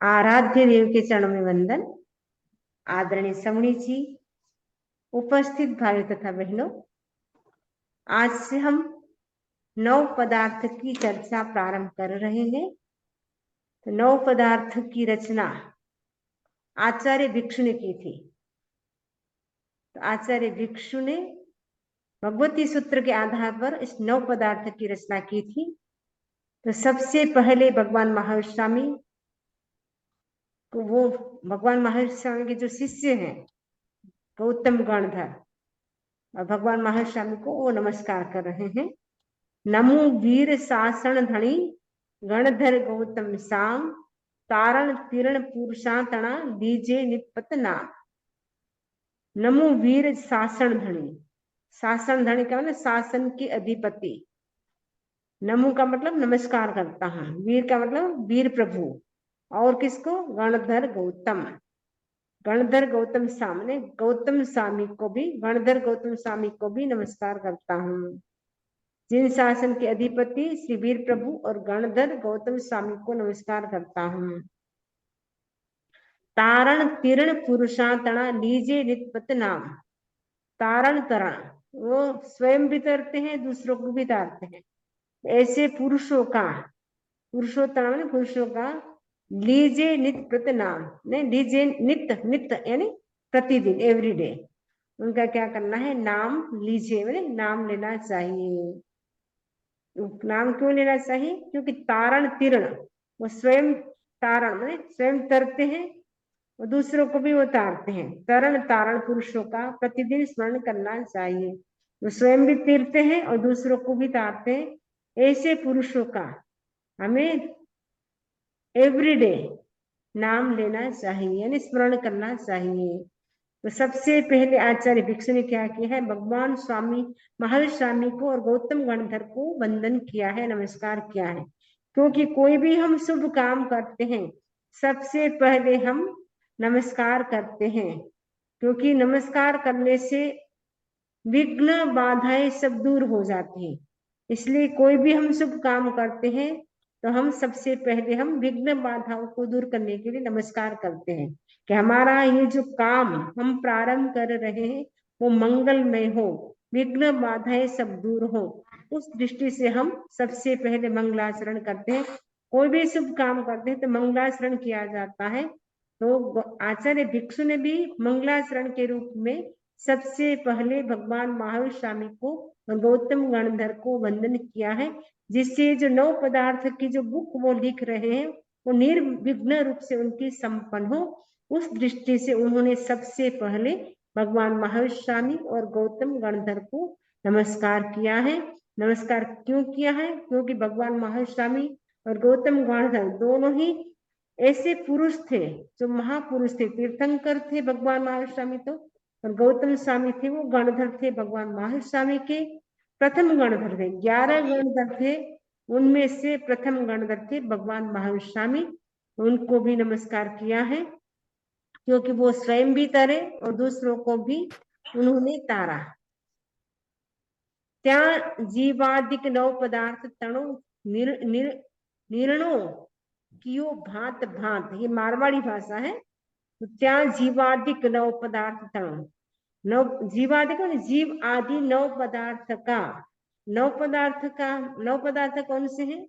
आराध्य देव के चरणों में वंदन। आदरणीय समणी जी, उपस्थित भाइयों तथा बहनों, आज से हम नव पदार्थ की चर्चा प्रारंभ कर रहे हैं। तो नव पदार्थ की रचना आचार्य भिक्षु ने की थी। तो आचार्य भिक्षु ने भगवती सूत्र के आधार पर इस नव पदार्थ की रचना की थी। तो सबसे पहले भगवान महावीर स्वामी को, वो भगवान महावीर स्वामी के जो शिष्य हैं गौतम गणधर, और भगवान महावीर स्वामी को वो नमस्कार कर रहे हैं। नमो वीर शासन धनी गणधर गौतम साम, तारण तीरण पुरुषांतना दीजे निपत नाम। नमो वीर शासन धनी, शासन धनी का मतलब शासन के अधिपति। नमो का मतलब नमस्कार करता हूं, वीर का मतलब वीर प्रभु, और किसको? गणधर गौतम। गणधर गौतम सामने गौतम स्वामी को भी, गणधर गौतम स्वामी को भी नमस्कार करता हूँ। जिन शासन के अधिपति श्री वीर प्रभु और गणधर गौतम स्वामी को नमस्कार करता हूँ। तारण तीर्ण पुरुषांतना लीजे नित्पत नाम। तारण तरण, वो स्वयं भी तरते हैं, दूसरों को भी तारते हैं। ऐसे पुरुषों का, पुरुषोत्तम पुरुषों का लीजे नित प्रत नाम, नहीं लीजे नित्य, नित्य यानी प्रतिदिन, एवरीडे उनका क्या करना है? नाम लीजिए, मैंने नाम लेना चाहिए। नाम क्यों लेना चाहिए? क्योंकि तारण तीर्ण, वो स्वयं तारण मैंने स्वयं तरते हैं और दूसरों को भी वो तारते हैं। तरण तारण पुरुषों का प्रतिदिन स्मरण करना चाहिए। वो स्वयं भी तीरते हैं और दूसरों को भी तारते हैं। ऐसे पुरुषों का हमें एवरीडे नाम लेना चाहिए, यानी स्मरण करना चाहिए। तो सबसे पहले आचार्य भिक्षु ने क्या किया है? भगवान स्वामी महावीर स्वामी को और गौतम गणधर को वंदन किया है, नमस्कार किया है। क्योंकि कोई भी हम शुभ काम करते हैं, सबसे पहले हम नमस्कार करते हैं। क्योंकि नमस्कार करने से विघ्न बाधाएं सब दूर हो जाती हैं। इसलिए कोई भी हम शुभ काम करते हैं तो हम सबसे पहले हम विघ्न बाधाओं को दूर करने के लिए नमस्कार करते हैं कि हमारा ये जो काम हम प्रारंभ कर रहे हैं वो मंगलमय हो, विघ्न बाधाएं सब दूर हो। उस दृष्टि से हम सबसे पहले मंगलाचरण करते हैं। कोई भी शुभ काम करते हैं तो मंगलाचरण किया जाता है। तो आचार्य भिक्षु ने भी मंगलाचरण के रूप में सबसे पहले भगवान महावीर स्वामी को और गौतम गणधर को वंदन किया है, जिससे जो नव पदार्थ की जो बुक वो लिख रहे हैं वो निर्विघ्न रूप से उनकी संपन्न हो। उस दृष्टि से उन्होंने सबसे पहले भगवान महावीर स्वामी और गौतम गणधर को नमस्कार किया है। नमस्कार क्यों किया है? क्योंकि भगवान महावीर स्वामी और गौतम गणधर दोनों ही ऐसे पुरुष थे जो महापुरुष थे, तीर्थंकर थे भगवान महावीर स्वामी तो, और गौतम स्वामी थे वो गणधर थे भगवान महावीर स्वामी के प्रथम गणधर थे। 11 गणधर थे, उनमें से प्रथम गणधर थे भगवान महावीर स्वामी। उनको भी नमस्कार किया है क्योंकि वो स्वयं भी तरे और दूसरों को भी उन्होंने तारा। त्या जीवादिक नव पदार्थ तणो निर्णो कियो भांत भांत, ये मारवाड़ी भाषा है। तो त्या जीवादिक नव पदार्थ तणो, नव जीवादिक जीव आदि नव पदार्थ का, नव पदार्थ का, नव पदार्थ कौन से हैं?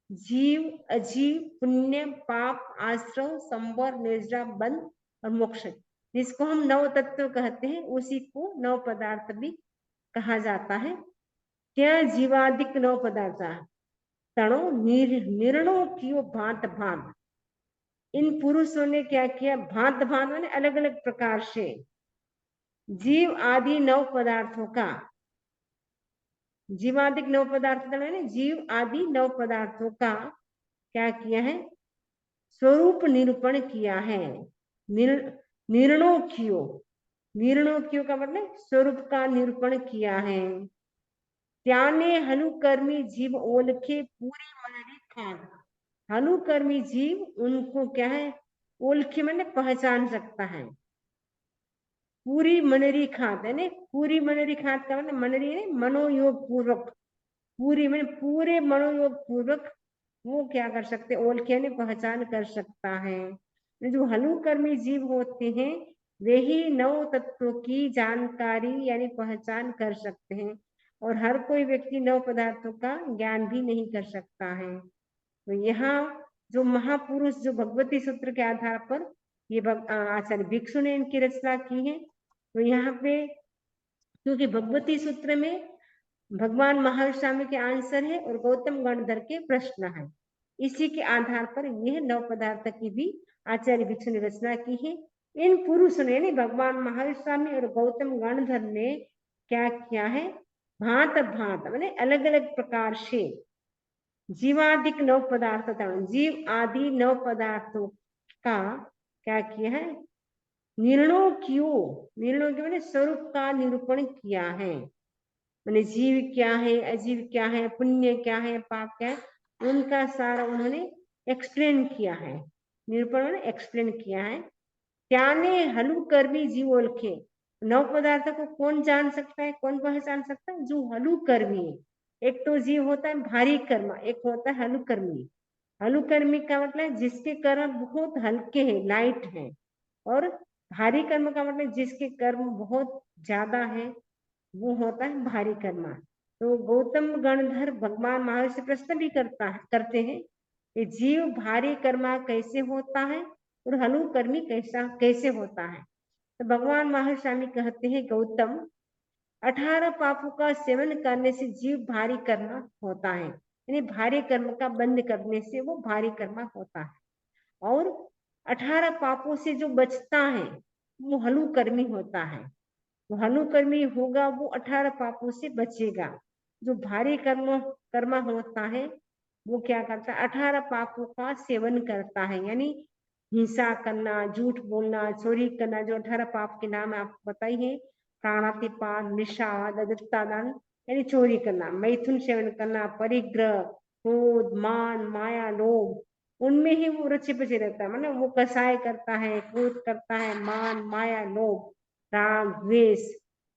जीव, अजीव, पुण्य, पाप, आश्रव, संवर, निर्जरा, बंध और मोक्ष, जिसको हम नव तत्व कहते हैं, उसी को नव पदार्थ भी कहा जाता है। क्या जीवादिक नव पदार्थ तणो निर्णो कियो भांत भांत, इन पुरुषों ने क्या किया? भांत भांत माने अलग अलग प्रकार से जीव आदि नव पदार्थों का, जीवादिक नव पदार्थ जीव आदि नव पदार्थों का क्या किया है? स्वरूप निरूपण किया है। निर्णो कियो, निर्णो कियो का मतलब स्वरूप का निरूपण किया है। त्याने हनुकर्मी जीव ओलखे पूरी मनरी खान, हनुकर्मी जीव उनको क्या है? ओलखे मैंने पहचान सकता है। पूरी मनरी खात है ना, पूरी मनरी खात का मतलब मनरी है मनोयोग पूर्वक, पूरी मैंने पूरे मनोयोग पूर्वक वो क्या कर सकते, ओळखे यानी पहचान कर सकता है। जो हलुकर्मी जीव होते हैं वे ही नव तत्वों की जानकारी यानी पहचान कर सकते हैं, और हर कोई व्यक्ति नव पदार्थों का ज्ञान भी नहीं कर सकता है। तो यहाँ जो महापुरुष जो भगवती सूत्र के आधार पर ये आचार्य भिक्षु ने इनकी रचना की है। तो यहाँ पे क्योंकि भगवती सूत्र में भगवान महावीर स्वामी के आंसर है और गौतम गणधर के प्रश्न है, इसी के आधार पर यह नव पदार्थ की भी आचार्य भिक्षु ने रचना की है। इन पुरुषों ने नहीं, भगवान महावीर स्वामी और गौतम गणधर ने क्या किया है, भांत भांत मैंने अलग अलग प्रकार से जीवादिक नव पदार्थ, जीव आदि नव पदार्थों का क्या किया है, निर्णयों की मैंने स्वरूप का निरूपण किया है। मैंने जीव क्या है, अजीव क्या है, पुण्य क्या है, पाप क्या है, उनका सारा उन्होंने एक्सप्लेन किया है, निरूपण में एक्सप्लेन किया है। त्याने हलुकर्मी जीव ओळखे, नव पदार्थ को कौन जान सकता है, कौन पहचान सकता है, जो हलुकर्मी है। एक तो जीव होता है भारी कर्म, एक होता है हलुकर्मी। हलुकर्मी का मतलब जिसके कर्म बहुत हल्के हैं, लाइट हैं, और भारी कर्म का मतलब जिसके कर्म बहुत ज्यादा है, वो होता है भारी कर्म। तो गौतम गणधर भगवान महावीर से प्रश्न भी करते हैं कि जीव भारी कर्मा कैसे होता है और हलुकर्मी कैसे होता है। तो भगवान महावीर स्वामी कहते हैं, गौतम 18 पापों का सेवन करने से जीव भारी कर्मा होता है, यानी भारी कर्म का बंद करने से वो भारी कर्मा होता है। और 18 पापों से जो बचता है वो हलुकर्मी होता है। वो हलुकर्मी होगा वो 18 पापों से बचेगा। जो भारी कर्म होता है वो क्या करता है, 18 पापों का सेवन करता है, यानी हिंसा करना, झूठ बोलना, चोरी करना, जो 18 पाप के नाम आपको बताइए, प्राणातिपात, निषाद, अदत्तादान यानी चोरी करना, मैथुन सेवन करना, परिग्रह, क्रोध, मान, माया, लोभ, उनमें ही वो रचे बचे रहता है। मतलब वो कसाय करता है, क्रोध करता है, मान, माया, लोभ, राग, द्वेष,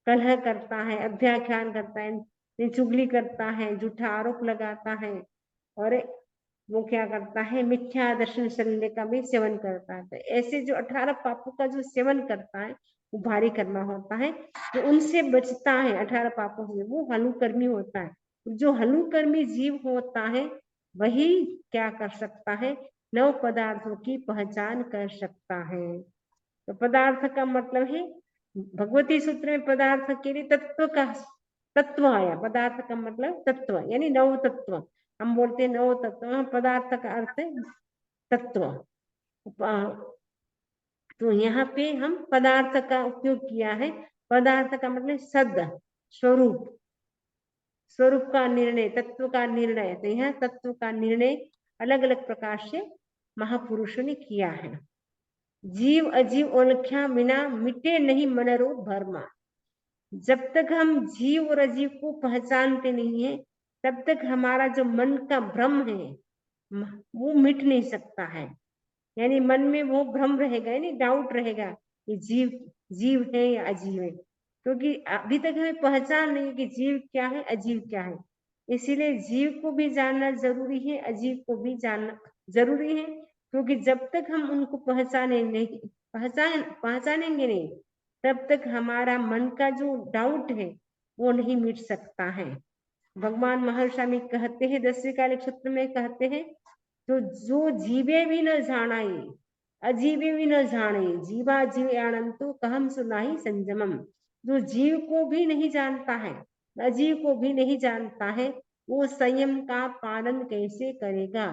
कलह करता है, अभ्याख्यान करता है, चुगली करता है, झूठा आरोप लगाता है, और वो क्या करता है, मिथ्या दर्शन शल्य का भी सेवन करता है। तो ऐसे जो 18 पापों का जो सेवन करता है वो भारी कर्मा होता है। जो उनसे बचता है 18 पापों से वो हलुकर्मी होता है। जो हलुकर्मी जीव होता है वही क्या कर सकता है, नव पदार्थों की पहचान कर सकता है। तो पदार्थ का मतलब है, भगवती सूत्र में पदार्थ के लिए तत्व आया। पदार्थ का मतलब तत्व यानी नव तत्व, हम बोलते हैं नव तत्व, पदार्थ का अर्थ है तत्व। तो यहाँ पे हम पदार्थ का उपयोग किया है। पदार्थ का मतलब सद, स्वरूप, स्वरूप का निर्णय, तत्व का निर्णय। तो यहाँ तत्व का निर्णय अलग अलग प्रकार से महापुरुषों ने किया है। जीव अजीव ओळख्या बिना मिटे नहीं मनरो भरमा। जब तक हम जीव और अजीव को पहचानते नहीं है तब तक हमारा जो मन का भ्रम है वो मिट नहीं सकता है। यानी मन में वो भ्रम रहेगा, यानी डाउट रहेगा कि जीव जीव है या अजीव है, क्योंकि अभी तक हमें पहचान नहीं कि जीव क्या है, अजीव क्या है। इसीलिए जीव को भी जानना जरूरी है, अजीव को भी जानना जरूरी है, क्योंकि जब तक हम उनको पहचानेंगे नहीं तब तक हमारा मन का जो डाउट है वो नहीं मिट सकता है। भगवान महावीर स्वामी कहते हैं 10वें कालिक क्षेत्र में कहते हैं, तो जो जीवे भी न जानाई अजीवे भी न जाने, जीवा जीव अनंतो कहम सुनाई संयमम। जो जीव को भी नहीं जानता है, अजीव को भी नहीं जानता है, वो संयम का पालन कैसे करेगा।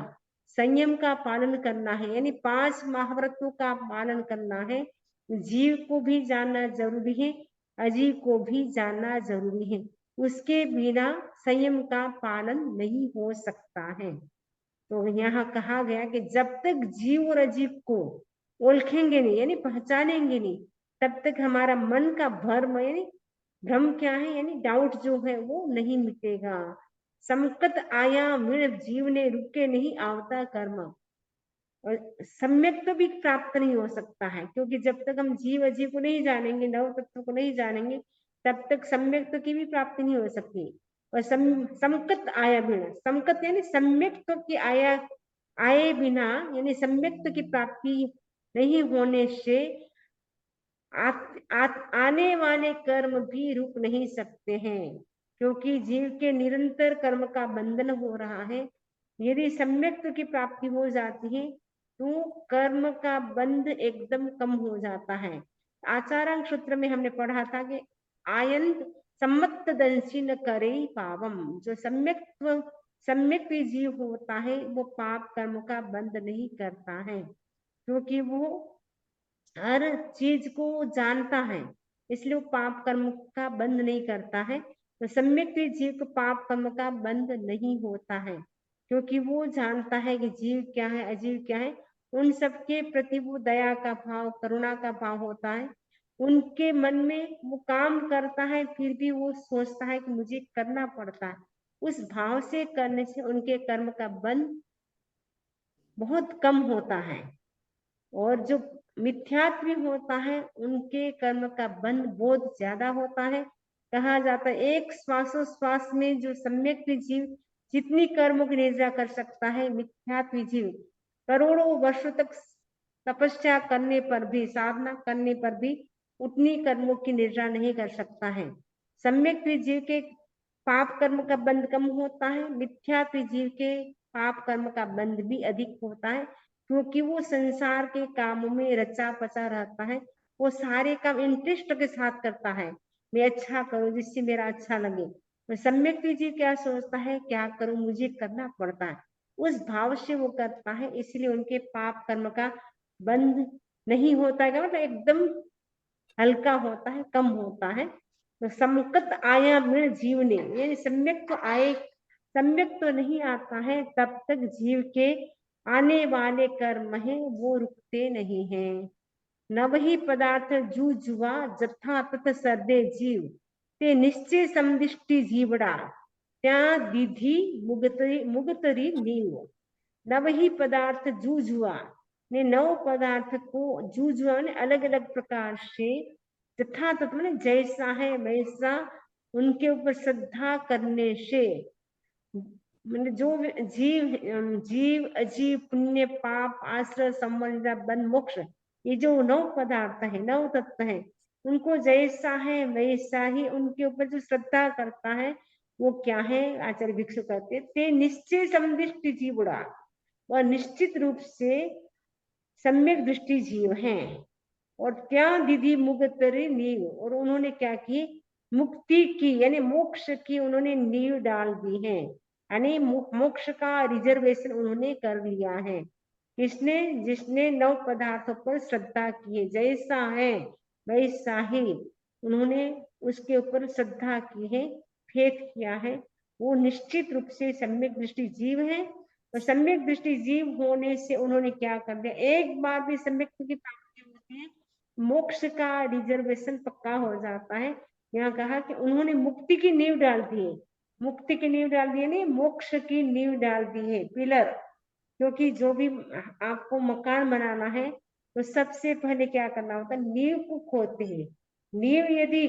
संयम का पालन करना है यानी 5 महाव्रतों का पालन करना है। जीव को भी जानना जरूरी है, अजीव को भी जानना जरूरी है। उसके बिना संयम का पालन नहीं हो सकता है। तो यहाँ कहा गया कि जब तक जीव और अजीव को ओळखेंगे नहीं यानी पहचानेंगे नहीं तब तक हमारा मन का भ्रम यानी भ्रम क्या है, यानी डाउट जो है वो नहीं मिटेगा। संकट आया मिण जीव ने रुके नहीं आवता कर्म। और सम्यक तो भी प्राप्त नहीं हो सकता है, क्योंकि जब तक हम जीव अजीव को नहीं जानेंगे, नव तत्व को नहीं जानेंगे, तब तक सम्यक तो की भी प्राप्ति नहीं हो सकती। और समकत आया बिना, समकत यानी सम्यक्त्व की आए बिना, यानी सम्यक्त्व की प्राप्ति नहीं होने से आने वाले कर्म भी रुक नहीं सकते हैं, क्योंकि जीव के निरंतर कर्म का बंधन हो रहा है। यदि सम्यक्त्व की प्राप्ति हो जाती है तो कर्म का बंध एकदम कम हो जाता है। आचारांग सूत्र में हमने पढ़ा था कि आयंत सम्मत दंशी न करे पावम, जो सम्यक जीव होता है वो पाप कर्म का बंध नहीं करता है, क्योंकि वो हर चीज को जानता है, इसलिए वो पाप कर्म का बंध नहीं करता है। तो सम्यक जीव को पाप कर्म का बंध नहीं होता है, क्योंकि वो जानता है कि जीव क्या है अजीव क्या है। उन सबके प्रति वो दया का भाव, करुणा का भाव होता है। उनके मन में वो काम करता है, फिर भी वो सोचता है कि मुझे करना पड़ता है। उस भाव से करने से उनके कर्म का बंध बहुत कम होता है। और जो मिथ्यात्व होता है उनके कर्म का बंध बहुत ज्यादा होता है। कहा जाता है एक श्वासोश्वास में जो सम्यक जीव जितनी कर्मों की निर्जा कर सकता है, मिथ्यात्व जीव करोड़ों वर्षों तक तपस्या करने पर भी, साधना करने पर भी उतनी कर्मों की निर्जा नहीं कर सकता है। सम्यक जीव के पाप कर्म का बंध कम होता है, मिथ्यात्व जीव के पाप कर्म का बंध भी अधिक होता है, क्योंकि वो संसार के कामों में रचा पचा रहता है। वो सारे काम इंटरेस्ट के साथ करता है, मैं अच्छा करूं जिससे मेरा अच्छा लगे। तो सम्यक जी क्या सोचता है, क्या करूं मुझे करना पड़ता है, उस भाव से वो करता है, इसलिए उनके पाप कर्म का बंध नहीं होता है, मतलब एकदम हल्का होता है, कम होता है। तो समकत आया में जीव ने, यानी सम्यक तो आए, सम्यक तो नहीं आता है तब तक जीव के आने वाले कर्म है वो रुकते नहीं हैं। न वही पदार्थ जू जुआ जथा तथ सर्दे जीव ते निश्चय समदिष्टि जीवड़ा त्या दीधी मुगतरी नीव। न वही पदार्थ जू जुआ ने नव पदार्थ को जू जुआ ने अलग अलग प्रकार से तथा तत्व ने जैसा है वैसा उनके ऊपर श्रद्धा करने से, मतलब जो जीव अजीव पुण्य पाप आश्रय संबंध बंध मोक्ष, ये जो नव पदार्थ है नव तत्व है, उनको जैसा है वैसा ही उनके ऊपर जो श्रद्धा करता है वो क्या है, आचार्य भिक्षु कहते ते निश्चय समदिष्टि जीवड़ा, वह निश्चित रूप से सम्यक दृष्टि जीव हैं। और क्या दीदी मुगतरी नींव, और उन्होंने क्या की, मुक्ति की यानी मोक्ष की उन्होंने नींव डाल दी है, यानी मोक्ष का रिजर्वेशन उन्होंने कर लिया है। किसने, जिसने नव पदार्थों पर श्रद्धा की है, जैसा है वैसा ही उन्होंने उसके ऊपर श्रद्धा की है, फेथ किया है, वो निश्चित रूप से सम्यक दृष्टि जीव है। और सम्यक दृष्टि जीव होने से उन्होंने क्या कर दिया, एक बार भी सम्यक की प्राप्ति होती है मोक्ष का रिजर्वेशन पक्का हो जाता है। यहाँ कहा कि उन्होंने मुक्ति की नींव डाल दी है, मुक्ति की नींव डाल दी है, नहीं मोक्ष की नींव डाल दी है, पिलर। क्योंकि जो भी आपको मकान बनाना है तो सबसे पहले क्या करना होता है, नींव को खोदते हैं। नींव यदि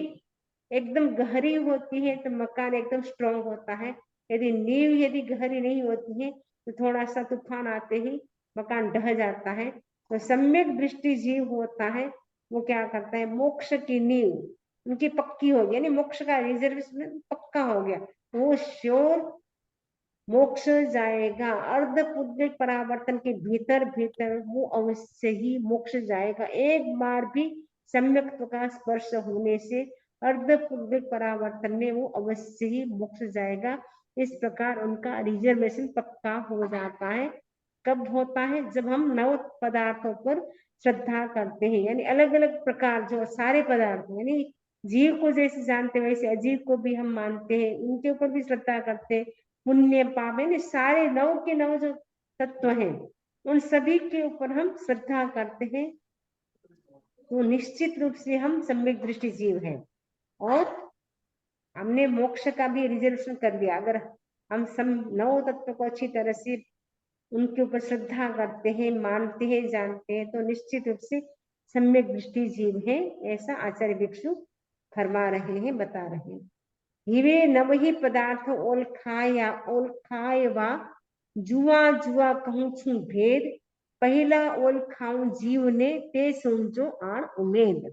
एकदम गहरी होती है तो मकान एकदम स्ट्रांग होता है, यदि नींव यदि गहरी नहीं होती है तो थोड़ा सा तूफान आते ही मकान ढह जाता है। तो सम्यक दृष्टि जीव होता है वो क्या करता है, मोक्ष की नींव उनकी पक्की हो गई, यानी मोक्ष का रिजर्वेशन पक्का हो गया, वो श्योर मोक्ष जाएगा। अर्ध पुद्रिक परावर्तन के भीतर भीतर वो अवश्य ही मोक्ष जाएगा, एक बार भी सम्यक्त्व का स्पर्श होने से अर्ध पुद्रिक परावर्तन में वो अवश्य ही मोक्ष जाएगा। इस प्रकार उनका रिजर्वेशन पक्का हो जाता है। कब होता है, जब हम नव पदार्थों पर श्रद्धा करते हैं, यानी अलग अलग प्रकार जो सारे पदार्थ, यानी जीव को जैसे जानते वैसे अजीव को भी हम मानते हैं, उनके ऊपर भी श्रद्धा करते हैं। पुण्य पाप यानी सारे नव के नव जो तत्व हैं उन सभी के ऊपर हम श्रद्धा करते हैं, तो निश्चित रूप से हम सम्यक दृष्टि जीव हैं। और हमने मोक्ष का भी रिजर्वेशन कर दिया, अगर हम सम नव तत्व को अच्छी तरह से उनके ऊपर श्रद्धा करते हैं, मानते हैं, जानते हैं, तो निश्चित रूप से सम्यक दृष्टि जीव है, ऐसा आचार्य भिक्षु फरमा रहे हैं, बता रहे हैं। हिवे नवही पदार्थ ओळखायवा जुआ जुआ कहूं छू भेद पहला ओळखाऊं जीव ने ते समझो आण उमेद।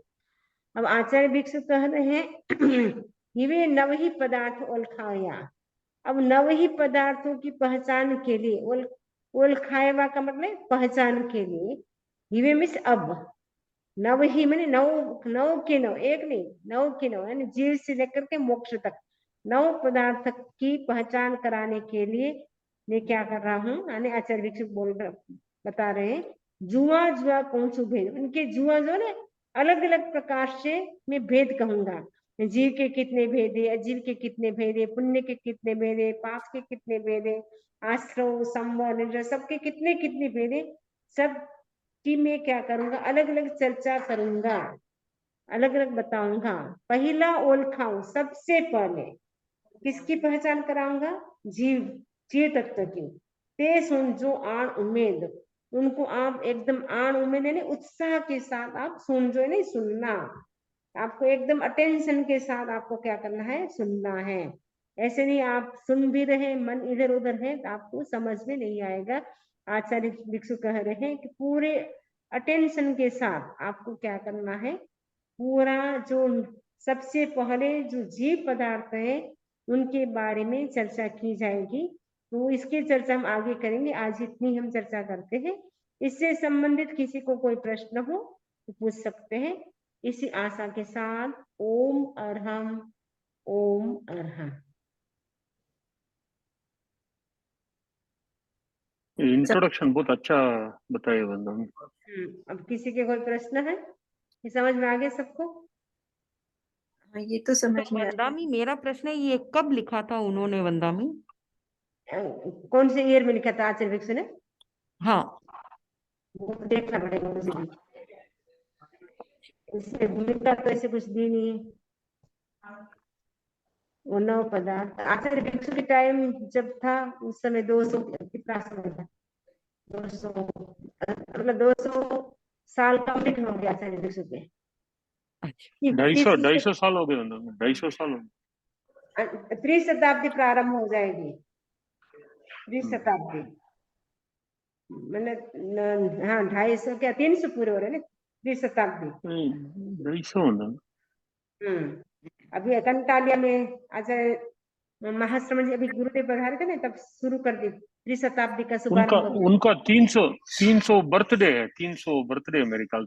अब आचार्य भिक्षु कह रहे हैं हिवे नवही पदार्थ ओळखाया। अब नवही पदार्थों की पहचान के लिए ओळखायवा का मतलब पहचान के लिए, हिवे मीन्स अब, नव ही मैंने नौ के नौ, एक नहीं, नौ के नौ, यानी जीव से लेकर के मोक्ष तक 9 पदार्थ की पहचान कराने के लिए मैं क्या कर रहा हूँ, यानी आचार्य भिक्षु बता रहे हैं जुआ जुआ कौन सु भेद, उनके जुआ जो ना अलग अलग प्रकार से मैं भेद कहूंगा। जीव के कितने भेद है, अजीव के कितने भेद है, पुण्य के कितने भेद है, पाप के कितने भेद है, आश्रव संबंध सबके कितने कितने भेद है, सब की मैं क्या करूंगा, अलग अलग चर्चा करूंगा, अलग अलग बताऊंगा। पहला ओळखाऊं, सबसे पहले किसकी पहचान कराऊंगा, जीव जीव तत्व की। ते सुन जो आण उम्मीद, उनको आप एकदम आण उम्मीद यानी उत्साह के साथ आप सुन जो नहीं सुनना, आपको एकदम अटेंशन के साथ आपको क्या करना है, सुनना है। ऐसे नहीं आप सुन भी रहे मन इधर उधर है तो आपको समझ में नहीं आएगा। आचार्य भिक्षु कह रहे हैं कि पूरे अटेंशन के साथ आपको क्या करना है, पूरा जो सबसे पहले जो जीव पदार्थ है उनके बारे में चर्चा की जाएगी। तो इसकी चर्चा हम आगे करेंगे, आज इतनी हम चर्चा करते हैं। इससे संबंधित किसी को कोई प्रश्न हो तो पूछ सकते हैं। इसी आशा के साथ ओम अरहम, ओम अरहम। इंट्रोडक्शन बहुत अच्छा बताए वंदा। अब किसी के कोई प्रश्न है, ये समझ में आ गया सबको? ये तो समझ में वंदामी, मेरा प्रश्न है ये कब लिखा था उन्होंने वंदामी? कौन से ईयर में लिखा था आचार्य भिक्षु ने? हाँ, वो देखना पड़ेगा मुझे, इसमें भूमिका तो ऐसे कुछ दी नहीं है। वो 9 पदार्थ आचार्य भिक्षु के टाइम जब था उस समय 200 कितना समय था, 200 मतलब 200 साल कंप्लीट हो गया आचार्य भिक्षु के। 250 साल हो गए, 250 साल हो गए। 3 शताब्दी प्रारंभ हो जाएगी, 3 शताब्दी मतलब हाँ 250 क्या 300 पूरे हो रहे ना, 3 शताब्दी। 250 अभी कंटालिया में आचार्य महाश्रमण जी अभी गुरुदेव पधारे थे ना, तब शुरू कर दी 3 शताब्दी का शुभारंभ। उनका 300 बर्थडे है, 300 बर्थडे मेरे ख्याल से।